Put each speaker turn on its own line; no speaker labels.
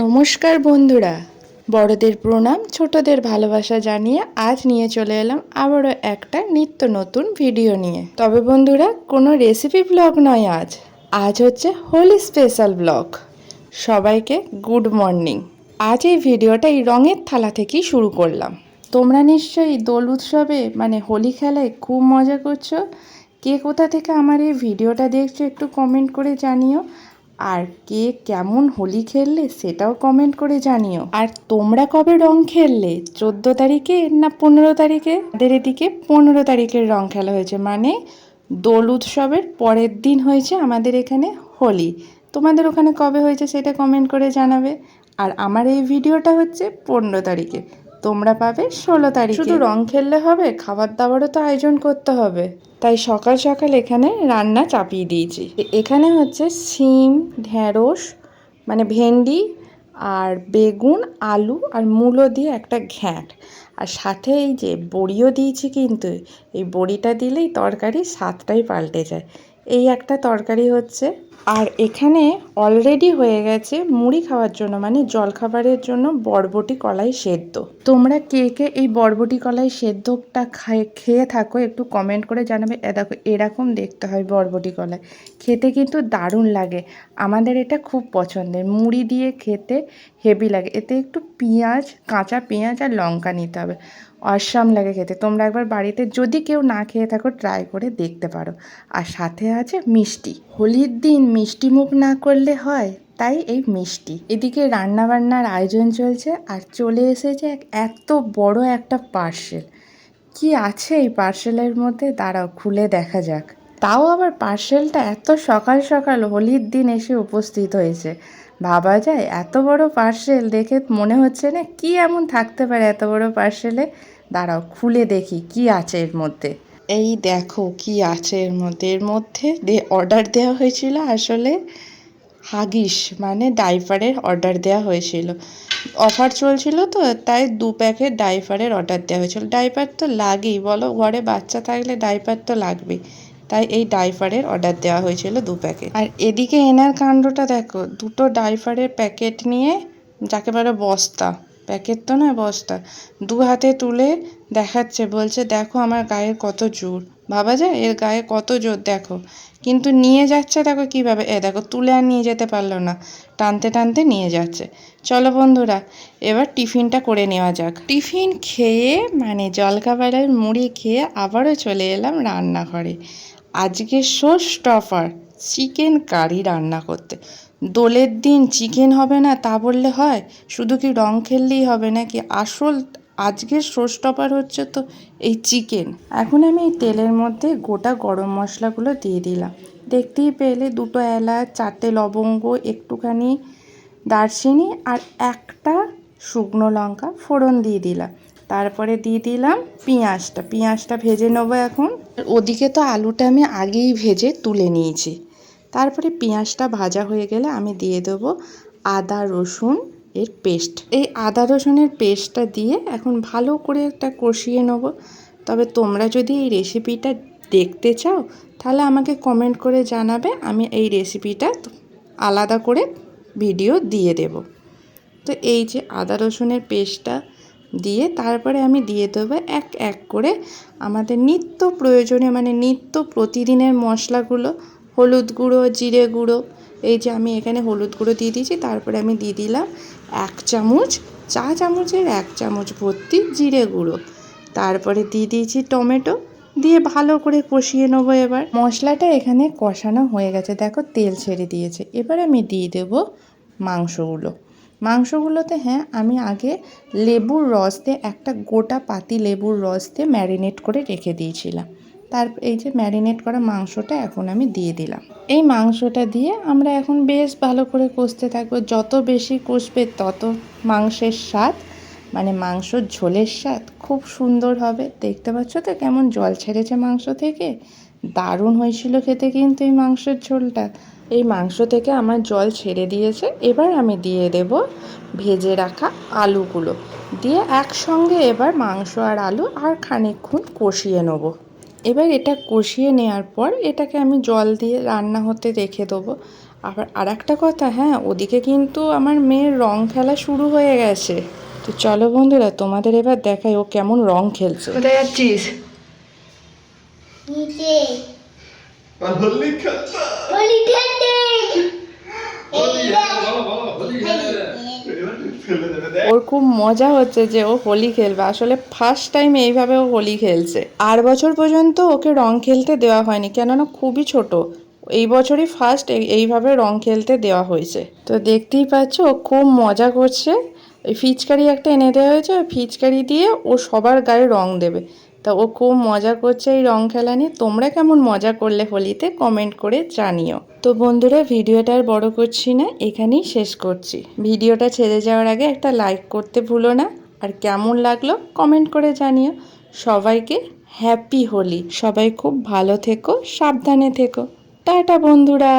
নমস্কার বন্ধুরা, বড়দের প্রণাম, ছোটদের ভালোবাসা জানিয়ে আজ নিয়ে চলে এলাম আবারও একটা নিত্য নতুন ভিডিও নিয়ে। তবে বন্ধুরা, কোনো রেসিপি ব্লগ নয় আজ। আজ হচ্ছে হোলি স্পেশাল ব্লগ। সবাইকে গুড মর্নিং। আজ এই ভিডিওটা এই রঙের থালা থেকেই শুরু করলাম। তোমরা নিশ্চয়ই দোল উৎসবে হোলি খেলায় খুব মজা করছো। কে কোথা থেকে আমার এই ভিডিওটা দেখছো একটু কমেন্ট করে জানিও। আর কে কেমন হোলি খেললে সেটাও কমেন্ট করে জানিও। আর তোমরা কবে রং খেললে, 14 তারিখে না 15 তারিখে? আমাদের এদিকে 15 তারিখের রং খেলা হয়েছে, মানে দোল উৎসবের পরের দিন হয়েছে আমাদের এখানে হোলি। তোমাদের ওখানে কবে হয়েছে সেটা কমেন্ট করে জানাবে। আর আমার এই ভিডিওটা হচ্ছে 15 তারিখে, তোমরা পাবে 16 তারিখে। শুধু রং খেললে হবে, খাবার দাবারও তো আয়োজন করতে হবে। তাই সকাল সকাল এখানে রান্না চাপিয়ে দিয়েছি। এখানে হচ্ছে শিম, ঢ্যাঁড়স ভেন্ডি আর বেগুন, আলু আর মূলো দিয়ে একটা ঘ্যাঁট, আর সাথে এই যে বড়িও দিয়েছি। কিন্তু এই বড়িটা দিলেই তরকারি স্বাদটাই পাল্টে যায়। এই একটা তরকারি হচ্ছে। আর এখানে অলরেডি হয়ে গেছে মুড়ি খাওয়ার জন্য, জলখাবারের জন্য বরবটি কলাই সেদ্ধ। তোমরা কে কে এই বরবটি কলাই সেদ্ধটা খেয়ে থাকো একটু কমেন্ট করে জানাবে। দেখো, এরকম দেখতে হয় বরবটি কলাই, খেতে কিন্তু দারুণ লাগে। আমাদের এটা খুব পছন্দের, মুড়ি দিয়ে খেতে হেভি লাগে। এতে একটু পেঁয়াজ, কাঁচা পেঁয়াজ আর লঙ্কা নিতে হবে, অসাম লাগে খেতে। তোমরা একবার বাড়িতে যদি কেউ না খেয়ে থাকো ট্রাই করে দেখতে পারো। আর সাথে আছে মিষ্টি। হোলির দিন মিষ্টি মুখ না করলে হয়, তাই এই মিষ্টি। এদিকে রান্নাবান্নার আয়োজন চলছে, আর চলে এসেছে এত বড় একটা পার্সেল। কি আছে এই পার্সেলের মধ্যে দাঁড়াও খুলে দেখা যাক। তাও আবার পার্সেলটা এত সকাল সকাল হোলির দিন এসে উপস্থিত হয়েছে। ভাবা যায়, এত বড় পার্সেল দেখে মনে হচ্ছে না কি এমন থাকতে পারে এত বড় পার্সেলে। দাঁড়াও খুলে দেখি কি আছে এর মধ্যে। এই দেখো কি আছে এর মধ্যে। এর মধ্যে অর্ডার দেওয়া হয়েছিল আসলে হাগিস ডাইপারের অর্ডার দেওয়া হয়েছিল। অফার চলছিল তো, তাই 2 প্যাকেট ডাইপারের অর্ডার দেওয়া হয়েছিল। ডাইপার তো লাগেই, বলো, ঘরে বাচ্চা থাকলে ডাইপার তো লাগবেই। তাই এই ডাইপারের অর্ডার দেওয়া হয়েছিল 2 প্যাকেট। আর এদিকে এনার কাণ্ডটা দেখো, 2টো ডাইপারের প্যাকেট নিয়ে, যাকে বলে বস্তা, প্যাকেট তো নয় বস্তা, 2 হাতে তুলে দেখাচ্ছে, বলছে দেখো আমার গায়ের কত জোর। ভাবা যায় এর গায়ে কত জোর দেখো। কিন্তু নিয়ে যাচ্ছে দেখো কীভাবে। দেখো তুলে আর নিয়ে যেতে পারলো না, টানতে টানতে নিয়ে যাচ্ছে। চলো বন্ধুরা, এবার টিফিনটা করে নেওয়া যাক। টিফিন খেয়ে জলখাবারের মুড়ি খেয়ে আবারও চলে এলাম রান্নাঘরে। আজকে ষষ্ঠ অফার চিকেন কারি রান্না করতে। দোলের দিন চিকেন হবে না তা বললে হয়? শুধু কি রং খেললেই হবে নাকি? আসল আজকের ষষ্ঠ অফার হচ্ছে তো এই চিকেন। এখন আমি এই তেলের মধ্যে গোটা গরম মশলাগুলো দিয়ে দিলাম। দেখতেই পেলে 2টো এলাচ, 4টে লবঙ্গ, একটুখানি দারচিনি আর একটা শুকনো লঙ্কা ফোড়ন দিয়ে দিলাম। তারপরে দিয়ে দিলাম পেঁয়াজটা ভেজে নেবো এখন। ওদিকে তো আলুটা আমি আগেই ভেজে তুলে নিয়েছি। তারপরে পেঁয়াজটা ভাজা হয়ে গেলে আমি দিয়ে দেবো আদা রসুন এর পেস্ট। এই আদা রসুনের পেস্টটা দিয়ে এখন ভালো করে একটা কষিয়ে নেবো। তবে তোমরা যদি এই রেসিপিটা দেখতে চাও তাহলে আমাকে কমেন্ট করে জানাবে, আমি এই রেসিপিটা আলাদা করে ভিডিও দিয়ে দেব। তো এই যে আদা রসুনের পেস্টটা দিয়ে তারপরে আমি দিয়ে দেবো এক এক করে আমাদের নিত্য প্রয়োজনীয় নিত্য প্রতিদিনের মশলাগুলো। হলুদ গুঁড়ো, জিরে গুঁড়ো, এই যে আমি এখানে হলুদ গুঁড়ো দিয়ে দিয়েছি। তারপরে আমি দিয়ে দিলাম 1 চামচ, চা চামচের 1 চামচ ভর্তি জিরে গুঁড়ো। তারপরে দিয়ে দিয়েছি টমেটো, দিয়ে ভালো করে কষিয়ে নেবো। এবার মশলাটা এখানে কষানো হয়ে গেছে, দেখো তেল ছেড়ে দিয়েছে। এবার আমি দিয়ে দেবো মাংসগুলোতে আমি আগে লেবুর রস দিয়ে, একটা গোটা পাতি লেবুর রস দিয়ে ম্যারিনেট করে রেখে দিয়েছিলাম। তারপর এই যে ম্যারিনেট করা মাংসটা এখন আমি দিয়ে দিলাম। এই মাংসটা দিয়ে আমরা এখন বেশ ভালো করে কষতে থাকবো। যত বেশি কষবে তত মাংসের স্বাদ, মাংসর ঝোলের স্বাদ খুব সুন্দর হবে। দেখতে পাচ্ছ তো কেমন জল ছেড়েছে মাংস থেকে, দারুণ হয়েছিল খেতে কিন্তু এই মাংসের ঝোলটা। এই মাংস থেকে আমার জল ছেড়ে দিয়েছে। এবার আমি দিয়ে দেব ভেজে রাখা আলুগুলো, দিয়ে একসঙ্গে এবার মাংস আর আলু আর খানিকক্ষণ কষিয়ে নেবো। এবার এটা কষিয়ে নেওয়ার পর এটাকে আমি জল দিয়ে রান্না হতে রেখে দেবো। আবার আর একটা কথা, হ্যাঁ, ওদিকে কিন্তু আমার মেয়ের রং খেলা শুরু হয়ে গেছে। তো চলো বন্ধুরা, তোমাদের এবার দেখাই ও কেমন রং খেলছে। কোথায় যাচ্ছিস?
নিচে
হোলি খেলতে
হোলি খেলতে
হোলি বলো বলো হোলি খেলতে ফেলে দেবে দেখ।
ওর খুব মজা হচ্ছে যে ও হোলি খেলবে। আসলে ফার্স্ট টাইম এইভাবে ও হোলি খেলছে। 8 বছর পর্যন্ত ওকে রং খেলতে দেওয়া হয়নি, কেননা খুবই ছোট। এই বছরই ফার্স্ট এইভাবে রং খেলতে দেওয়া হয়েছে। তো দেখতেই পাচ্ছ ও খুব মজা করছে। ওই ফিচকারি একটা এনে দেওয়া হয়েছে, ওই ফিচকারি দিয়ে ও সবার গায়ে রং দেবে। তা ও খুব মজা করছে এই রং খেলা নিয়ে। তোমরা কেমন মজা করলে হোলিতে কমেন্ট করে জানিও। তো বন্ধুরা, ভিডিওটা আর বড় করছি না, এখানেই শেষ করছি। ভিডিওটা ছেড়ে যাওয়ার আগে একটা লাইক করতে ভুলো না, আর কেমন লাগলো কমেন্ট করে জানিও। সবাইকে হ্যাপি হোলি। সবাই খুব ভালো থেকো, সাবধানে থেকো। টাটা বন্ধুরা।